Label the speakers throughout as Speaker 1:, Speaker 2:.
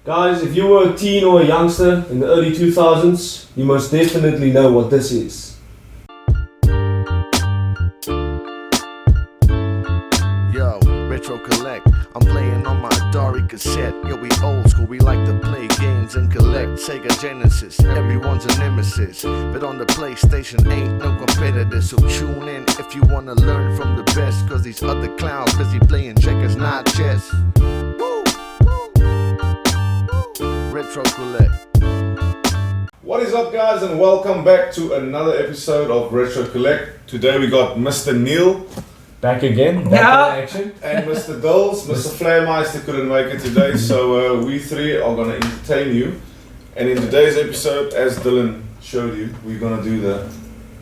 Speaker 1: Guys, if you were a teen or a youngster in the early 2000s, you most definitely know what this is.
Speaker 2: Yo, Retro Collect. I'm playing on my Atari cassette. Yo, we old school, we like to play games and collect. Sega Genesis, everyone's a nemesis. But on the PlayStation ain't no competitor. So tune in if you wanna learn from the best. Cause these other clowns busy playing checkers, not chess. Woo! Retro Collect.
Speaker 3: What is up, guys, and welcome back to another episode of Retro Collect. Today we got Mr. Neil
Speaker 1: Back again, back in action.
Speaker 3: and Mr. Dills. Mr. Flairmeister couldn't make it today, so we three are going to entertain you. And in today's episode, as Dylan showed you, we're going to do the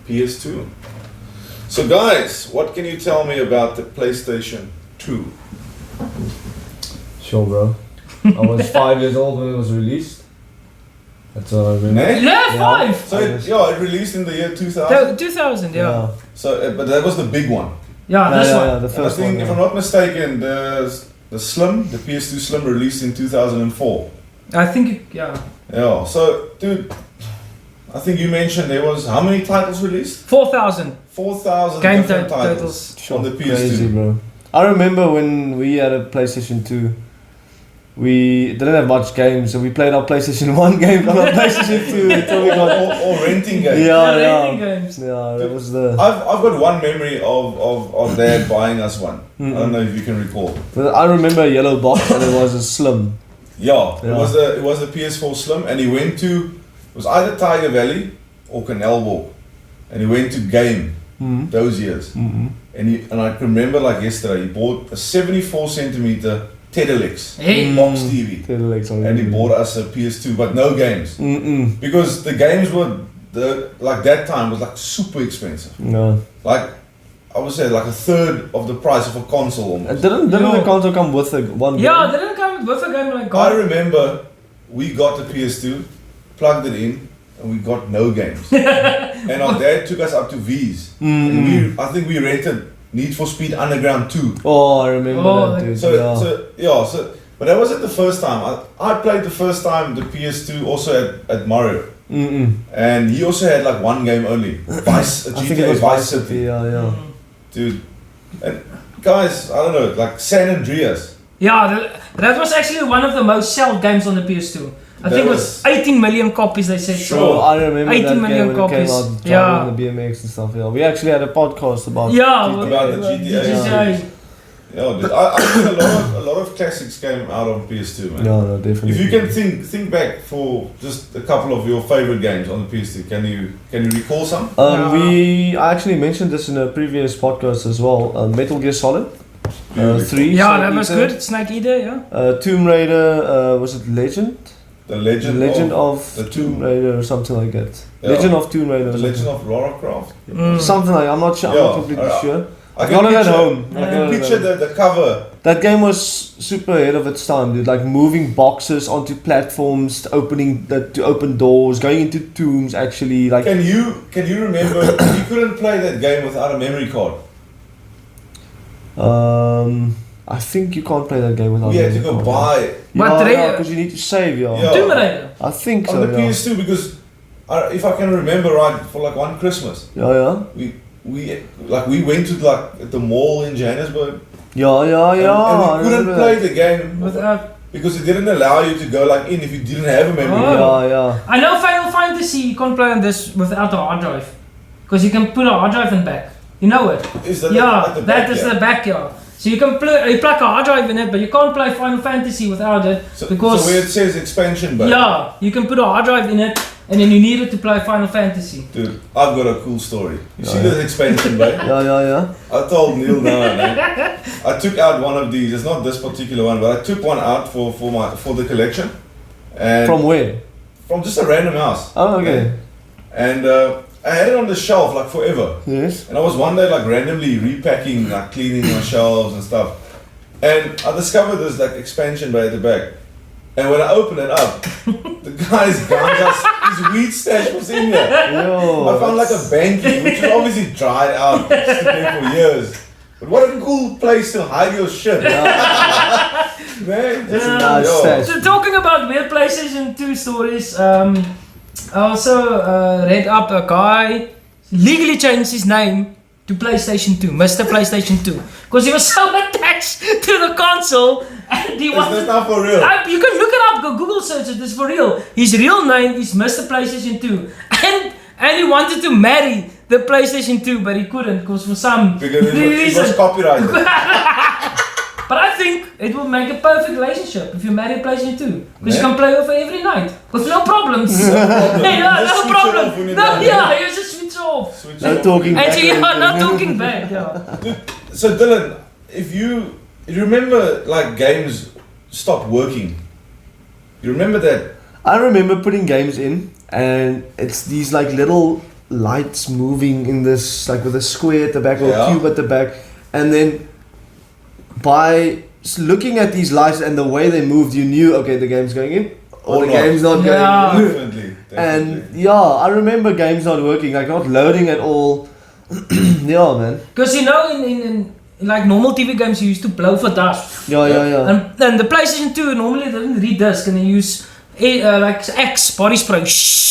Speaker 3: PS2. So guys, what can you tell me about the PlayStation 2?
Speaker 1: Sure, bro. I was 5 years old when it was released. That's all I remember.
Speaker 3: Nah?
Speaker 4: Yeah, 5.
Speaker 3: So it released in the year 2000.
Speaker 4: 2000, yeah.
Speaker 3: So, but that was the big one.
Speaker 4: Yeah, this one.
Speaker 1: the
Speaker 3: And I
Speaker 1: first
Speaker 3: think,
Speaker 1: one.
Speaker 3: if I'm not mistaken, the Slim, the PS2 Slim, released in 2004.
Speaker 4: I think, yeah.
Speaker 3: Yeah. So, dude, I think you mentioned there was how many titles released?
Speaker 4: 4,000
Speaker 3: 4,000
Speaker 4: game
Speaker 3: different titles
Speaker 4: titles.
Speaker 3: on the PS2.
Speaker 1: Crazy, bro. I remember when we had a PlayStation 2. We didn't have much games, so we played our PlayStation 1 game on our PlayStation 2 until we got
Speaker 3: Or renting games.
Speaker 4: Rating games.
Speaker 1: Yeah, that was the.
Speaker 3: I've got one memory of Dad buying us one. I don't know if you can recall.
Speaker 1: But I remember a yellow box and it was a Slim.
Speaker 3: Yeah,
Speaker 1: Yeah.
Speaker 3: it was the PS4 Slim, and he went to, it was either Tiger Valley or Canal Walk, and he went to Game those years.
Speaker 1: Mm-hmm.
Speaker 3: And I can remember like yesterday, he bought a 74 centimeter Tedelex
Speaker 4: Hey.
Speaker 3: box TV, and he bought us a PS2, but no games, because the games were like that time was like super expensive.
Speaker 1: No.
Speaker 3: Like I would say like a third of the price of a console almost.
Speaker 1: Didn't the console come with one game?
Speaker 4: Yeah, they didn't come with a game like
Speaker 3: I
Speaker 4: God.
Speaker 3: remember we got the PS2, plugged it in, and we got no games. And our dad took us up to V's. And I think we rented Need for Speed Underground 2.
Speaker 1: Oh, I remember
Speaker 4: Oh,
Speaker 1: that, dude.
Speaker 3: So but that wasn't the first time. I played the first time the PS2 also at Mario. And he also had like one game only. Vice,
Speaker 1: I think it
Speaker 3: GTA
Speaker 1: was
Speaker 3: Vice City.
Speaker 1: Yeah.
Speaker 3: Dude. And guys, I don't know, like San Andreas.
Speaker 4: Yeah, that was actually one of the most sold games on the PS2. I think it was 18 million copies, they said.
Speaker 3: Sure.
Speaker 1: Oh, I remember
Speaker 4: 18
Speaker 1: that
Speaker 4: million
Speaker 1: game when
Speaker 4: copies.
Speaker 1: it came out,
Speaker 4: Yeah.
Speaker 1: driving the BMX and stuff. Yeah, we actually had a podcast about.
Speaker 4: Yeah,
Speaker 3: About the GTA. Yeah, dude, I think a lot of classics came out on PS2, man.
Speaker 1: Yeah, no, definitely.
Speaker 3: If you can think back for just a couple of your favorite games on the PS2, can you recall some?
Speaker 1: I actually mentioned this in a previous podcast as well. Metal Gear Solid 3.
Speaker 4: Yeah,
Speaker 1: Snake
Speaker 4: that was
Speaker 1: Eater.
Speaker 4: good. Snake Eater, yeah.
Speaker 1: Tomb Raider. Was it Legend?
Speaker 3: The Legend,
Speaker 1: of
Speaker 3: the
Speaker 1: Tomb Raider or something like that.
Speaker 3: Yeah.
Speaker 1: Legend of Tomb Raider.
Speaker 3: The
Speaker 1: or
Speaker 3: Legend
Speaker 1: something.
Speaker 3: of Lara Croft.
Speaker 1: Something like I'm not sure. I'm
Speaker 3: Yeah,
Speaker 1: not completely sure.
Speaker 3: I
Speaker 1: Got it at home.
Speaker 3: I can picture the cover.
Speaker 1: That game was super ahead of its time, dude. Like moving boxes onto platforms, to open doors, going into tombs. Actually, like.
Speaker 3: Can you remember? You couldn't play that game without a memory card.
Speaker 1: I think you can't play that game without.
Speaker 3: We had to go buy it
Speaker 4: But
Speaker 1: because you need to save,
Speaker 3: Yeah.
Speaker 4: Tomb Raider.
Speaker 1: I think
Speaker 3: on
Speaker 1: so.
Speaker 3: the
Speaker 1: Yeah.
Speaker 3: PS2 because if I can remember right, for like one Christmas,
Speaker 1: Yeah.
Speaker 3: we went to like the mall in Johannesburg.
Speaker 1: Yeah.
Speaker 3: And we couldn't play the game
Speaker 4: Without.
Speaker 3: because it didn't allow you to go like in if you didn't have a memory.
Speaker 4: Oh.
Speaker 1: Yeah.
Speaker 4: I know Final Fantasy you can't play on this without a hard drive. Because you can put a hard drive in back. You know it?
Speaker 3: Is that
Speaker 4: Yeah,
Speaker 3: at the
Speaker 4: that
Speaker 3: back,
Speaker 4: is
Speaker 3: yeah?
Speaker 4: the back, yeah. So you can plug a hard drive in it, but you can't play Final Fantasy without it.
Speaker 3: So
Speaker 4: because
Speaker 3: where it says expansion bay.
Speaker 4: yeah, you can put a hard drive in it, and then you need it to play Final Fantasy.
Speaker 3: Dude, I've got a cool story. You see
Speaker 1: Yeah.
Speaker 3: this expansion bay?
Speaker 1: Yeah.
Speaker 3: I told Neil now, man. I took out one of these. It's not this particular one, but I took one out for the collection. And
Speaker 1: From where?
Speaker 3: from just a random house.
Speaker 1: Oh, okay.
Speaker 3: And I had it on the shelf like forever.
Speaker 1: Yes.
Speaker 3: And I was one day like randomly repacking, like cleaning my shelves and stuff. And I discovered this like expansion bay at the back. And when I opened it up, the guy's ganja, his weed stash was in there.
Speaker 1: Yo.
Speaker 3: I found like a banky, which was obviously dried out, stood there for years. But what a cool place to hide your shit. man.
Speaker 1: That's a
Speaker 4: Yeah.
Speaker 1: nice
Speaker 3: Yo.
Speaker 1: stash.
Speaker 4: So talking about weird PlayStation 2 stories, I also read up a guy legally changed his name to PlayStation 2, Mr. PlayStation 2, because he was so attached to the console and he
Speaker 3: Is
Speaker 4: wanted.
Speaker 3: this not for real?
Speaker 4: You can look it up, go Google search it, it's for real. His real name is Mr. PlayStation 2, and he wanted to marry the PlayStation 2, but he couldn't because for some
Speaker 3: Because it
Speaker 4: reason.
Speaker 3: was copyrighted.
Speaker 4: But I think it will make a perfect relationship if you marry a PlayStation 2. Because you
Speaker 3: Yeah.
Speaker 4: can play with it every night. With no problems.
Speaker 3: You
Speaker 4: Yeah,
Speaker 3: just
Speaker 4: no
Speaker 3: switch it off when
Speaker 4: problem.
Speaker 3: you're
Speaker 4: No,
Speaker 3: done.
Speaker 4: yeah, you just switch off.
Speaker 3: Switch
Speaker 1: No
Speaker 3: it off.
Speaker 1: talking
Speaker 4: And
Speaker 1: back.
Speaker 4: so, yeah, not talking back, yeah.
Speaker 3: So Dylan, if you remember like games stopped working. You remember that?
Speaker 1: I remember putting games in, and it's these like little lights moving in this, like with a square at the back or
Speaker 3: Yeah.
Speaker 1: a cube at the back, and then by looking at these lights and the way they moved, you knew, okay, the game's going in or
Speaker 3: Or
Speaker 1: the
Speaker 3: not.
Speaker 1: game's not
Speaker 4: Yeah.
Speaker 1: going in.
Speaker 3: Definitely.
Speaker 1: And yeah, I remember games not working, like not loading at all. Yeah, man.
Speaker 4: Because you know, in like normal TV games, you used to blow for dust.
Speaker 1: Yeah.
Speaker 4: And the PlayStation 2 normally doesn't read dust, and they use like X body spray.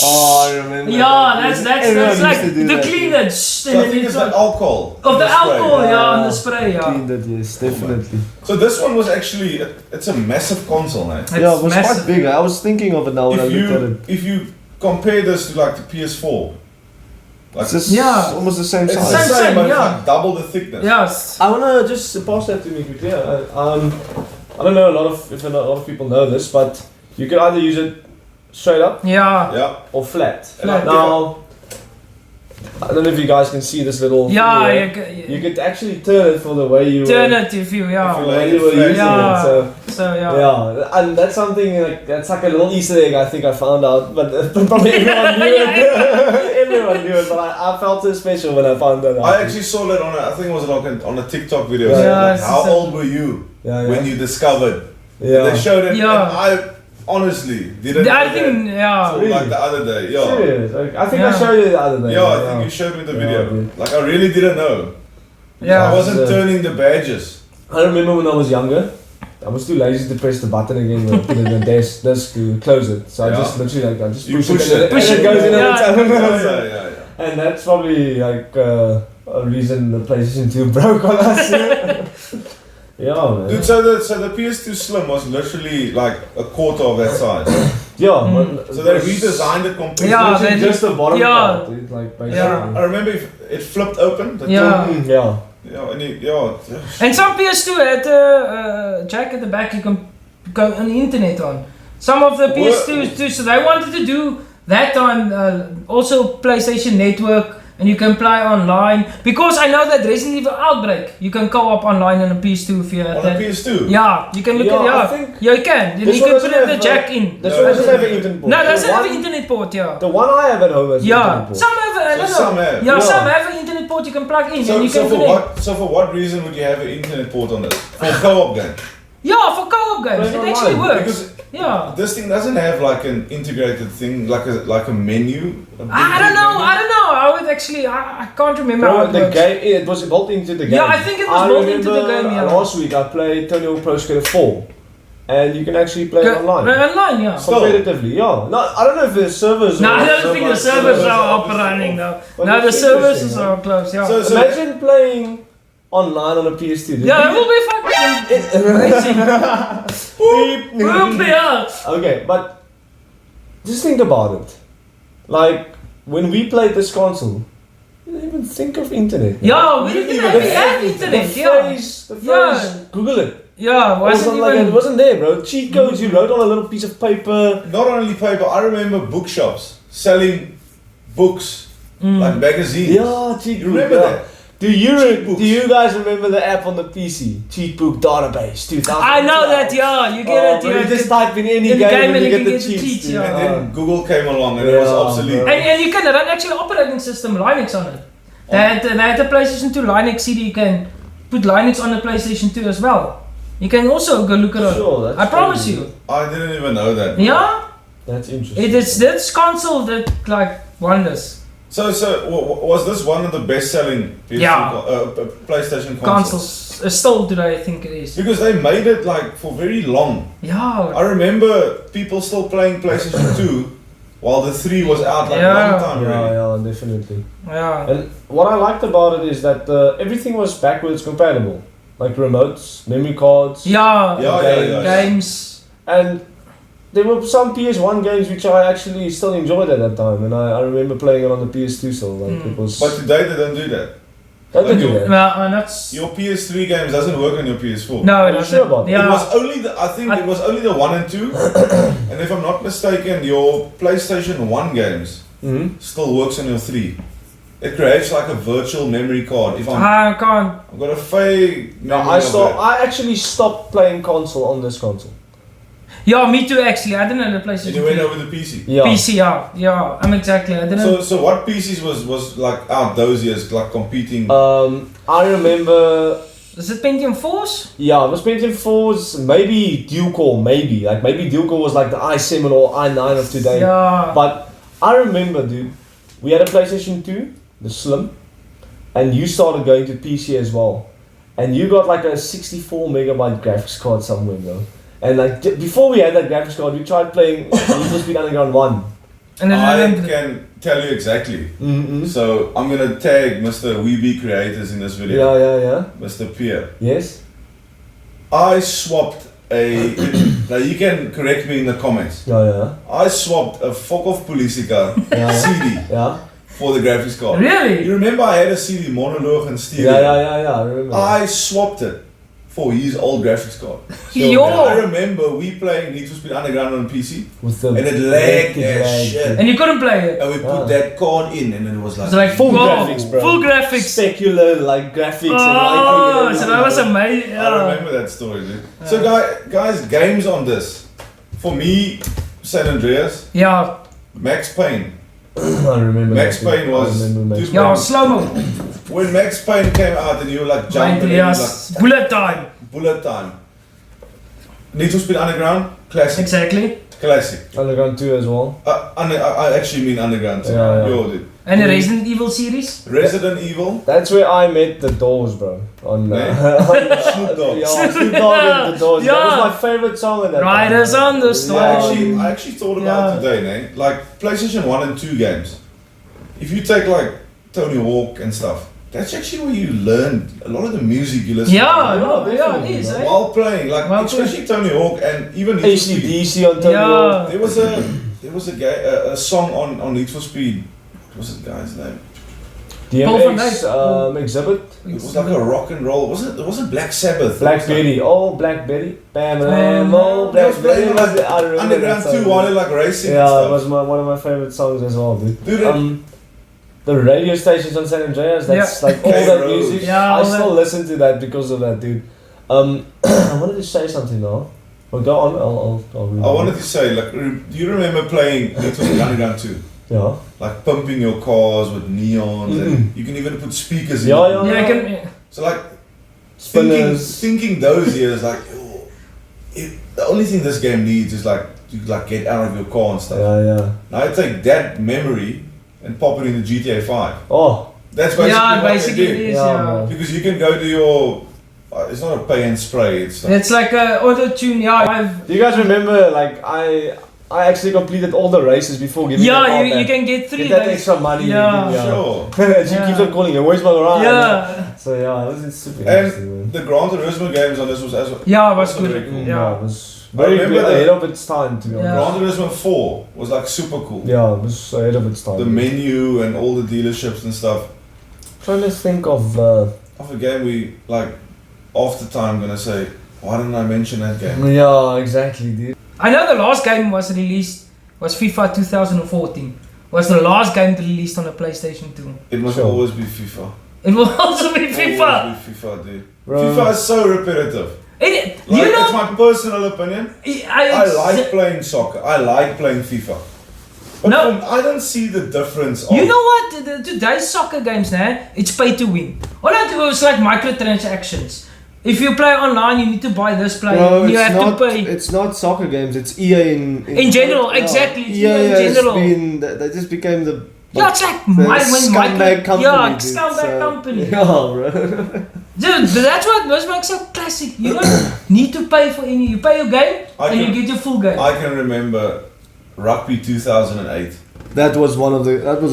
Speaker 1: Oh, I remember.
Speaker 4: Yeah,
Speaker 1: that.
Speaker 4: that's
Speaker 1: Everyone
Speaker 4: like
Speaker 1: used to do
Speaker 4: the
Speaker 1: that,
Speaker 4: cleaner.
Speaker 3: So I think it's like alcohol.
Speaker 4: Of the
Speaker 3: spray.
Speaker 4: alcohol, yeah, on
Speaker 1: Yeah.
Speaker 4: the spray, yeah.
Speaker 1: Cleaned it, yes, definitely.
Speaker 3: So this one was actually it's a massive console, man.
Speaker 4: It's
Speaker 1: Yeah, it was
Speaker 4: massive.
Speaker 1: quite big. I was thinking of it now when I looked at it.
Speaker 3: If you compare this to like the PS4, like
Speaker 1: It's just
Speaker 4: Yeah.
Speaker 1: almost the same
Speaker 3: it's
Speaker 1: size.
Speaker 3: the
Speaker 4: Same,
Speaker 3: same, but
Speaker 4: yeah.
Speaker 3: it's like double the thickness.
Speaker 4: Yes.
Speaker 1: I wanna just pass that to me quickly. I don't know if a lot of people know this, but you can either use it straight up
Speaker 4: Yeah.
Speaker 3: Yeah.
Speaker 1: or flat.
Speaker 4: Flat.
Speaker 1: Now, I don't know if you guys can see this little.
Speaker 4: Yeah,
Speaker 1: thing here.
Speaker 4: you
Speaker 1: You could actually turn it for the way you
Speaker 4: turn
Speaker 1: were,
Speaker 4: it if you,
Speaker 3: If
Speaker 4: yeah.
Speaker 3: you
Speaker 1: the way
Speaker 3: like
Speaker 1: you
Speaker 3: it
Speaker 1: were
Speaker 3: flat.
Speaker 1: using
Speaker 4: Yeah.
Speaker 1: it. So
Speaker 4: So, yeah.
Speaker 1: yeah, and that's something like that's like a little Easter egg I think I found out, but probably everyone knew it. Everyone knew it, but I felt so special when I found that out.
Speaker 3: I actually saw that on I think it was like on a TikTok video.
Speaker 1: Yeah.
Speaker 3: Like,
Speaker 4: Yeah, it's
Speaker 3: how
Speaker 4: the-
Speaker 3: old were you
Speaker 1: yeah,
Speaker 3: when you discovered?
Speaker 1: yeah.
Speaker 3: They showed it,
Speaker 4: Yeah.
Speaker 3: and I honestly didn't.
Speaker 4: I
Speaker 3: know
Speaker 4: think,
Speaker 3: that
Speaker 4: yeah.
Speaker 3: till, like the other day. Yeah.
Speaker 1: Serious? Like, I think I
Speaker 4: Yeah.
Speaker 1: showed you the other day.
Speaker 3: Yeah, I think you showed me the
Speaker 1: Yeah,
Speaker 3: video.
Speaker 1: dude.
Speaker 3: Like I really didn't know. I
Speaker 4: Yeah.
Speaker 3: wasn't
Speaker 1: So-
Speaker 3: turning the badges.
Speaker 1: I remember when I was younger, I was too lazy to press the button again when I put it in the desk to close it. So I
Speaker 3: Yeah.
Speaker 1: just literally like I just
Speaker 3: You
Speaker 1: push,
Speaker 3: push
Speaker 1: it,
Speaker 3: it.
Speaker 1: and
Speaker 4: Push
Speaker 1: it
Speaker 4: it,
Speaker 1: goes in
Speaker 4: yeah.
Speaker 1: every time.
Speaker 3: Yeah.
Speaker 1: And that's probably like a reason the PlayStation 2 broke on us. Yeah, man.
Speaker 3: Dude, so the PS2 Slim was literally like a quarter of that size.
Speaker 1: Yeah,
Speaker 4: Mm.
Speaker 1: but
Speaker 3: So they redesigned it completely.
Speaker 4: Yeah,
Speaker 1: literally
Speaker 4: they-
Speaker 1: just the bottom
Speaker 4: yeah.
Speaker 1: part, dude, like basically.
Speaker 4: Yeah.
Speaker 3: I remember if it flipped open. The
Speaker 4: Yeah.
Speaker 3: top,
Speaker 1: Yeah.
Speaker 3: yeah, and it, yeah.
Speaker 4: And some PS2 had a jack at the back you can go on the internet on. Some of the PS2s too, so they wanted to do that on also PlayStation Network, and you can play online. Because I know that Resident Evil Outbreak, you can co-op online on a PS2 if you have
Speaker 3: On
Speaker 4: that.
Speaker 3: the PS2.
Speaker 4: Yeah, you can look
Speaker 1: Yeah,
Speaker 4: at
Speaker 1: I
Speaker 4: yeah.
Speaker 1: think
Speaker 4: Yeah, you can.
Speaker 1: this
Speaker 4: You
Speaker 1: one
Speaker 4: can
Speaker 1: doesn't
Speaker 4: put the
Speaker 1: have,
Speaker 4: jack in.
Speaker 1: This
Speaker 3: No,
Speaker 1: one
Speaker 3: it
Speaker 1: doesn't
Speaker 3: doesn't
Speaker 1: have an
Speaker 3: have-
Speaker 1: internet port.
Speaker 4: No, it
Speaker 1: The
Speaker 4: doesn't have
Speaker 1: one-
Speaker 4: an internet port, yeah.
Speaker 1: The one I have at home has an
Speaker 4: Yeah,
Speaker 1: internet port.
Speaker 4: some have, I
Speaker 3: So
Speaker 4: don't know.
Speaker 3: some have.
Speaker 4: Yeah,
Speaker 1: Yeah.
Speaker 4: some have an internet port you can plug in
Speaker 3: So,
Speaker 4: and you
Speaker 3: so
Speaker 4: can
Speaker 3: for
Speaker 4: connect.
Speaker 3: what what reason would you have an internet port on this? For a co-op game?
Speaker 4: Yeah, for co-op games,
Speaker 1: Play
Speaker 4: it actually
Speaker 1: online.
Speaker 4: works.
Speaker 3: Because
Speaker 4: Yeah.
Speaker 3: this thing doesn't have like an integrated thing, like a menu. A big,
Speaker 4: I don't
Speaker 3: big
Speaker 4: know.
Speaker 3: menu.
Speaker 4: I don't know. I would actually. I can't remember how
Speaker 1: Bro,
Speaker 4: it
Speaker 1: the
Speaker 4: works.
Speaker 1: game, it was built into the game.
Speaker 4: Yeah, I think it was built into the game, yeah.
Speaker 1: Last week I played Tony Hawk Pro Skater 4, and you can actually play it online.
Speaker 4: Online, yeah.
Speaker 3: Still.
Speaker 1: Competitively, yeah. No, I don't know if the servers.
Speaker 4: No,
Speaker 1: are-
Speaker 4: I don't think the servers are up and running though. No, the servers are close. Yeah.
Speaker 3: So-
Speaker 1: Imagine playing online on a PS2.
Speaker 4: Yeah, it will be fucking amazing. Boop, yeah.
Speaker 1: Okay, but just think about it. Like when we played this console, you didn't even think of internet.
Speaker 4: Yeah, we didn't even have
Speaker 1: The
Speaker 4: internet. Yeah.
Speaker 1: phrase,
Speaker 4: Yeah.
Speaker 1: Google it.
Speaker 4: Yeah,
Speaker 1: It
Speaker 4: wasn't
Speaker 1: like
Speaker 4: even.
Speaker 1: it wasn't there, bro. Cheat codes you wrote on a little piece of paper.
Speaker 3: Not only paper, I remember bookshops selling books like magazines.
Speaker 1: Yeah, cheat
Speaker 3: You
Speaker 1: book,
Speaker 3: remember
Speaker 1: yeah.
Speaker 3: that?
Speaker 1: Do
Speaker 3: books.
Speaker 1: you guys remember the app on the PC? Cheat book database 2000.
Speaker 4: I know that. Yeah, you get it.
Speaker 1: You
Speaker 4: Yeah.
Speaker 1: just type in any
Speaker 4: in the
Speaker 1: game and you get the
Speaker 4: the
Speaker 1: cheats.
Speaker 4: cheats,
Speaker 1: dude.
Speaker 4: yeah.
Speaker 3: And then Google came along and it was
Speaker 1: Yeah,
Speaker 3: obsolete.
Speaker 1: bro.
Speaker 4: And you can run actually operating system Linux on it. They had a PlayStation 2 Linux CD. You can put Linux on the PlayStation 2 as well. You can also go look it up.
Speaker 1: Sure, that's
Speaker 4: I promise
Speaker 1: crazy.
Speaker 4: you.
Speaker 3: I didn't even know that.
Speaker 4: Yeah,
Speaker 1: That's interesting.
Speaker 4: it is this console that like wonders.
Speaker 3: So was this one of the best-selling PlayStation consoles?
Speaker 4: Still today, I think it is.
Speaker 3: Because they made it like for very long.
Speaker 4: Yeah.
Speaker 3: I remember people still playing PlayStation 2 while the 3 was out like long time already.
Speaker 1: Yeah, definitely.
Speaker 4: Yeah.
Speaker 1: And what I liked about it is that everything was backwards compatible. Like remotes, memory cards,
Speaker 4: Yeah.
Speaker 3: Games.
Speaker 4: Games.
Speaker 1: and there were some PS1 games which I actually still enjoyed at that time, and I remember playing it on the PS2 still. Like it was.
Speaker 3: But today they don't do that.
Speaker 1: Don't they do that?
Speaker 4: Well, and that's.
Speaker 3: Your PS3 games doesn't work on your PS4.
Speaker 4: No,
Speaker 1: Are
Speaker 4: it
Speaker 1: you
Speaker 4: doesn't.
Speaker 1: sure about that?
Speaker 4: Yeah.
Speaker 3: It was only it was only the 1 and 2. And if I'm not mistaken, your PlayStation 1 games
Speaker 1: Mm-hmm.
Speaker 3: still works on your 3. It creates like a virtual memory card. If
Speaker 4: I can't.
Speaker 3: I've got a fake
Speaker 1: No,
Speaker 3: memory of that.
Speaker 1: I actually stopped playing console on this console.
Speaker 4: Yeah, me too. Actually, I didn't know the PlayStation.
Speaker 3: And you went over the PC.
Speaker 1: Yeah.
Speaker 4: PC. Yeah. I'm exactly. I didn't.
Speaker 3: So what PCs was like out those years, like competing?
Speaker 1: I remember.
Speaker 4: Is it Pentium 4s?
Speaker 1: Yeah, it was Pentium 4s, maybe dual-core, maybe dual-core was like the i7 or i9 of today.
Speaker 4: Yeah.
Speaker 1: But I remember, dude, we had a PlayStation 2, the Slim, and you started going to PC as well. And you got like a 64 megabyte graphics card somewhere, bro. And like before we had that graphics card, we tried playing Need for Speed Underground 1.
Speaker 4: And then
Speaker 3: I can tell you exactly.
Speaker 1: Mm-hmm.
Speaker 3: So I'm gonna tag Mr. Weeby Creators in this video.
Speaker 1: Yeah.
Speaker 3: Mr. Pierre.
Speaker 1: Yes?
Speaker 3: I swapped a. Now you can correct me in the comments.
Speaker 1: Yeah.
Speaker 3: I swapped a fuck off Politica
Speaker 1: Yeah.
Speaker 3: CD
Speaker 1: Yeah?
Speaker 3: for the graphics card.
Speaker 4: Really?
Speaker 3: You remember I had a CD monologue and stereo.
Speaker 1: Yeah, I remember.
Speaker 3: I swapped it for his old graphics card.
Speaker 4: Yo.
Speaker 3: I remember we playing Need for Speed Underground on PC
Speaker 1: With the
Speaker 3: and it lagged as shit.
Speaker 4: And you couldn't play it.
Speaker 3: And we put that card in and it was like,
Speaker 4: It's like
Speaker 1: full
Speaker 4: wow,
Speaker 1: graphics, bro.
Speaker 4: Full graphics.
Speaker 1: Specular like graphics
Speaker 4: Oh,
Speaker 1: and
Speaker 4: so
Speaker 1: lighting.
Speaker 4: that was amazing.
Speaker 3: I remember that story, dude. So guys, games on this. For me, San Andreas,
Speaker 4: Yeah.
Speaker 3: Max Payne.
Speaker 1: I remember
Speaker 3: Max
Speaker 1: that.
Speaker 3: Payne was-
Speaker 1: I remember Max
Speaker 3: dude,
Speaker 4: Yeah, slow mo.
Speaker 3: When Max Payne came out and you were like jumping and
Speaker 4: Yes.
Speaker 3: like
Speaker 4: Bullet time.
Speaker 3: bullet time. Need for Speed Underground, classic.
Speaker 4: Exactly.
Speaker 3: Classic.
Speaker 1: Underground 2 as well.
Speaker 3: I actually mean Underground. too.
Speaker 1: Yeah.
Speaker 3: Yo, dude.
Speaker 4: And the Resident Evil series.
Speaker 3: Resident Evil.
Speaker 1: That's where I met the Doors, bro. On
Speaker 3: Snoop Dogg.
Speaker 1: Yeah, Snoop Dogg and the Doors. That was
Speaker 4: Yeah.
Speaker 1: my favorite song in that.
Speaker 4: Riders on the Storm.
Speaker 3: I actually thought about it today, man. Like PlayStation 1 and 2 games. If you take like Tony Hawk and stuff, that's actually where you learned a lot of the music you listen
Speaker 4: Yeah,
Speaker 3: to.
Speaker 4: yeah, it is. Eh?
Speaker 3: While playing, like
Speaker 4: While
Speaker 3: especially Tony Hawk and even Need for Speed.
Speaker 1: ACDC on Tony Hawk.
Speaker 3: There was a song on Need for Speed. What was the guy's name?
Speaker 1: DMX, Exhibit.
Speaker 3: It was like a rock and roll. It wasn't Black Sabbath.
Speaker 1: Black Betty. Oh, Black Betty. Bam, bam, oh, Black Betty. I remember
Speaker 3: Underground
Speaker 1: that
Speaker 3: 2
Speaker 1: song.
Speaker 3: while like racing and
Speaker 1: Yeah,
Speaker 3: stuff.
Speaker 1: it was one of my favorite songs as well, dude.
Speaker 3: Dude,
Speaker 1: The radio stations on San Andreas, that's like all
Speaker 3: Okay,
Speaker 1: that
Speaker 3: Rose.
Speaker 1: music.
Speaker 4: Yeah,
Speaker 1: I
Speaker 4: all
Speaker 1: still
Speaker 4: that.
Speaker 1: listen to that because of that, dude. I wanted to say something now. Well, go on. I'll read
Speaker 3: I
Speaker 1: it.
Speaker 3: wanted to say, like, do you remember playing Need for Speed Underground 2?
Speaker 1: Yeah.
Speaker 3: Like pumping your cars with neons, and you can even put speakers in.
Speaker 1: Yeah,
Speaker 3: it.
Speaker 4: Yeah, I can.
Speaker 3: So like
Speaker 1: Spinners.
Speaker 3: thinking those years, like, the only thing this game needs is like you like get out of your car and stuff.
Speaker 1: Yeah.
Speaker 3: Now I take that memory and pop it in the GTA 5.
Speaker 1: Oh.
Speaker 3: That's basically
Speaker 4: Yeah,
Speaker 3: what
Speaker 4: basically
Speaker 3: they
Speaker 4: it
Speaker 3: did.
Speaker 4: is.
Speaker 1: Yeah,
Speaker 4: Yeah.
Speaker 1: man.
Speaker 3: Because you can go to your. It's not a pay and spray. It's like,
Speaker 4: It's like a auto tune. Yeah,
Speaker 1: Do you guys remember, like, I actually completed all the races before giving the car
Speaker 4: yeah. You
Speaker 1: back.
Speaker 4: can get 3
Speaker 1: Get that
Speaker 4: days.
Speaker 1: extra money.
Speaker 4: Yeah.
Speaker 1: You can,
Speaker 3: sure.
Speaker 1: She
Speaker 4: Yeah.
Speaker 1: keeps on calling you, where's my ride?
Speaker 4: Yeah.
Speaker 1: So yeah, it was super interesting, man.
Speaker 3: And the Gran Turismo games on this was as well.
Speaker 4: Yeah, it was
Speaker 3: Also
Speaker 4: good.
Speaker 3: very cool.
Speaker 4: Yeah.
Speaker 1: It was very
Speaker 3: remember
Speaker 1: good,
Speaker 3: the-
Speaker 1: ahead of its time, to be honest.
Speaker 4: Yeah.
Speaker 3: Gran Turismo 4 was like super cool.
Speaker 1: Yeah, it was ahead of its time.
Speaker 3: The menu and all the dealerships and stuff.
Speaker 1: Trying to think of
Speaker 3: Of a game we like after time gonna say, why didn't I mention that game?
Speaker 1: yeah, exactly, dude.
Speaker 4: I know the last game was released was FIFA 2014. Was the last game released on the PlayStation 2.
Speaker 3: It must
Speaker 1: Sure.
Speaker 3: always be FIFA.
Speaker 4: It will also be FIFA.
Speaker 3: Always be FIFA, dude.
Speaker 1: Bro.
Speaker 3: FIFA is so repetitive.
Speaker 4: It,
Speaker 3: Like,
Speaker 4: you
Speaker 3: it's
Speaker 4: know,
Speaker 3: my personal opinion. I like playing soccer. I like playing FIFA. But
Speaker 4: No.
Speaker 3: I don't see the difference.
Speaker 4: You
Speaker 3: of-
Speaker 4: know what? Today's soccer games now, it's pay to win. All I do is like microtransactions. If you play online, you need to buy this player.
Speaker 1: No,
Speaker 4: you
Speaker 1: it's
Speaker 4: have
Speaker 1: not,
Speaker 4: to pay.
Speaker 1: It's not soccer games. It's EA
Speaker 4: In general, exactly, it's EA in
Speaker 1: has
Speaker 4: general.
Speaker 1: been. They just became the
Speaker 4: Yeah, it's like
Speaker 1: scumbag company,
Speaker 4: yeah,
Speaker 1: dude,
Speaker 4: scumbag
Speaker 1: so-
Speaker 4: company.
Speaker 1: Yeah, bro.
Speaker 4: Dude, that's what makes so classic. You don't need to pay for any. You pay your game and you get your full game.
Speaker 3: I can remember Rugby 2008
Speaker 1: That was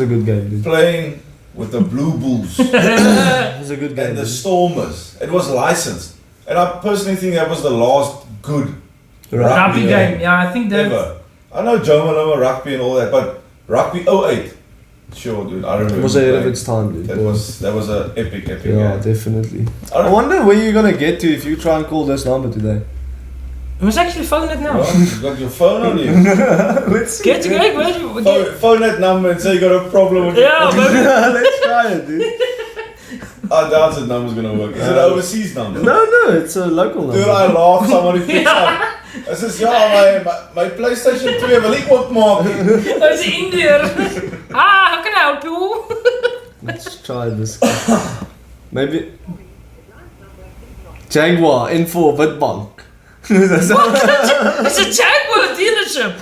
Speaker 1: a good game, dude.
Speaker 3: playing with the Blue Bulls
Speaker 1: It was a good game.
Speaker 3: and the
Speaker 1: dude.
Speaker 3: Stormers. It was licensed, and I personally think that was the last good
Speaker 4: Rugby game. Yeah, I think that.
Speaker 3: ever. I know Joe Malone rugby and all that, but Rugby 08, sure, dude. I remember.
Speaker 1: It was ahead of
Speaker 3: playing.
Speaker 1: its time, dude.
Speaker 3: That was an epic
Speaker 1: Yeah,
Speaker 3: game.
Speaker 1: definitely.
Speaker 3: I
Speaker 1: I
Speaker 3: don't-
Speaker 1: wonder where you're gonna get to if you try and call this number today.
Speaker 4: We must actually phone it now.
Speaker 3: Well, you got your phone on you.
Speaker 1: Let's see.
Speaker 4: Get where do you
Speaker 3: Phone that number and say you got a problem with
Speaker 4: Yeah, but
Speaker 1: Let's try it, dude.
Speaker 3: I doubt that number's gonna work. Is it an overseas number?
Speaker 1: No, it's a local number.
Speaker 3: Dude, I laugh. Somebody picks up. I says, yeah, my PlayStation 3 have a leak mark.
Speaker 4: that's Indian. How can I help you?
Speaker 1: Let's try this. Maybe Jaguar N4 Bitbank.
Speaker 4: It's a Jaguar dealership.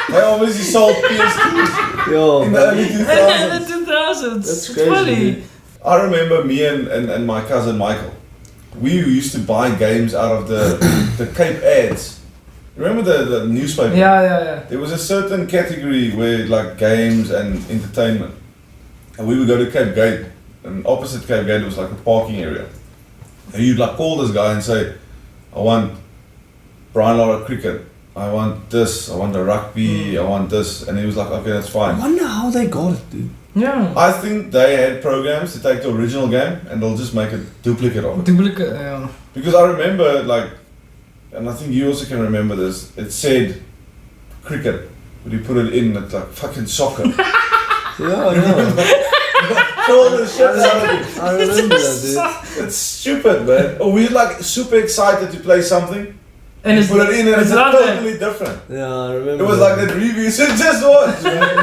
Speaker 3: They obviously sold PS2s
Speaker 1: Yo,
Speaker 3: in the
Speaker 1: man.
Speaker 3: early
Speaker 4: In
Speaker 3: 2000s.
Speaker 4: the 2000s.
Speaker 1: That's
Speaker 4: It's
Speaker 1: crazy,
Speaker 4: funny.
Speaker 1: dude.
Speaker 3: I remember me and my cousin Michael, we used to buy games out of the Cape Ads. Remember the newspaper?
Speaker 4: Yeah.
Speaker 3: There was a certain category where like games and entertainment. And we would go to Cape Gate, and opposite Cape Gate was like a parking area. And you'd like call this guy and say, I want Brian Lara cricket, I want this, I want the rugby, I want this. And he was like, okay, that's
Speaker 1: I
Speaker 3: fine.
Speaker 1: wonder how they got it, dude.
Speaker 4: Yeah.
Speaker 3: I think they had programs to take the original game and they'll just make a duplicate of it.
Speaker 4: Duplicate, yeah.
Speaker 3: Because I remember like, and I think you also can remember this, it said cricket, but you put it in, it's like fucking soccer.
Speaker 1: Yeah.
Speaker 3: All the shit out of it.
Speaker 1: I remember that, dude.
Speaker 3: It's stupid, man. Or we're like super excited to play something,
Speaker 4: And
Speaker 3: you
Speaker 4: it's
Speaker 3: put it in and it's
Speaker 4: not that.
Speaker 3: totally different.
Speaker 1: Yeah, I remember.
Speaker 3: It was like that review, so just watch, man.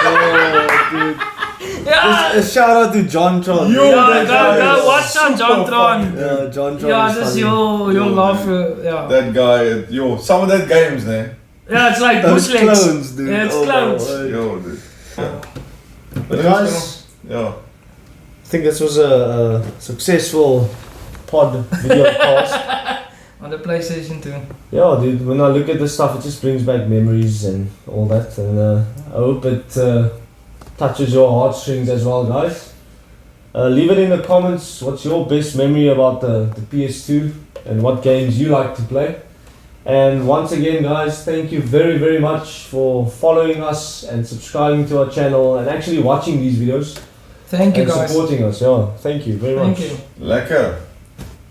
Speaker 1: Oh, dude.
Speaker 4: Yeah.
Speaker 1: A shout out to John Tron.
Speaker 3: Yo,
Speaker 4: Yeah,
Speaker 3: that guy
Speaker 4: go
Speaker 3: is
Speaker 4: watch some John
Speaker 3: super
Speaker 4: Tron.
Speaker 1: Yeah, John Tron.
Speaker 4: Yeah,
Speaker 1: is
Speaker 4: just
Speaker 1: funny.
Speaker 4: you'll
Speaker 3: Yo,
Speaker 4: laugh.
Speaker 3: dude.
Speaker 4: Yeah.
Speaker 3: That guy, yo, some of that games, man.
Speaker 4: Yeah, it's like
Speaker 1: Those
Speaker 4: bootlegs.
Speaker 1: clones, dude.
Speaker 4: Yeah, it's
Speaker 1: Oh, my
Speaker 4: clones.
Speaker 1: word.
Speaker 3: Yo, dude. Yeah.
Speaker 1: But guys,
Speaker 3: Yeah.
Speaker 1: I think this was a successful pod video cast.
Speaker 4: On the PlayStation 2.
Speaker 1: Yeah, dude, when I look at this stuff, it just brings back memories and all that. And I hope it touches your heartstrings as well, guys. Leave it in the comments what's your best memory about the PS2 and what games you like to play. And once again, guys, thank you very, very much for following us and subscribing to our channel and actually watching these videos.
Speaker 4: Thank you
Speaker 1: and
Speaker 4: guys.
Speaker 1: supporting us. Yeah, thank you very much.
Speaker 4: Thank you.
Speaker 3: Lekker.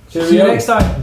Speaker 4: See you next time.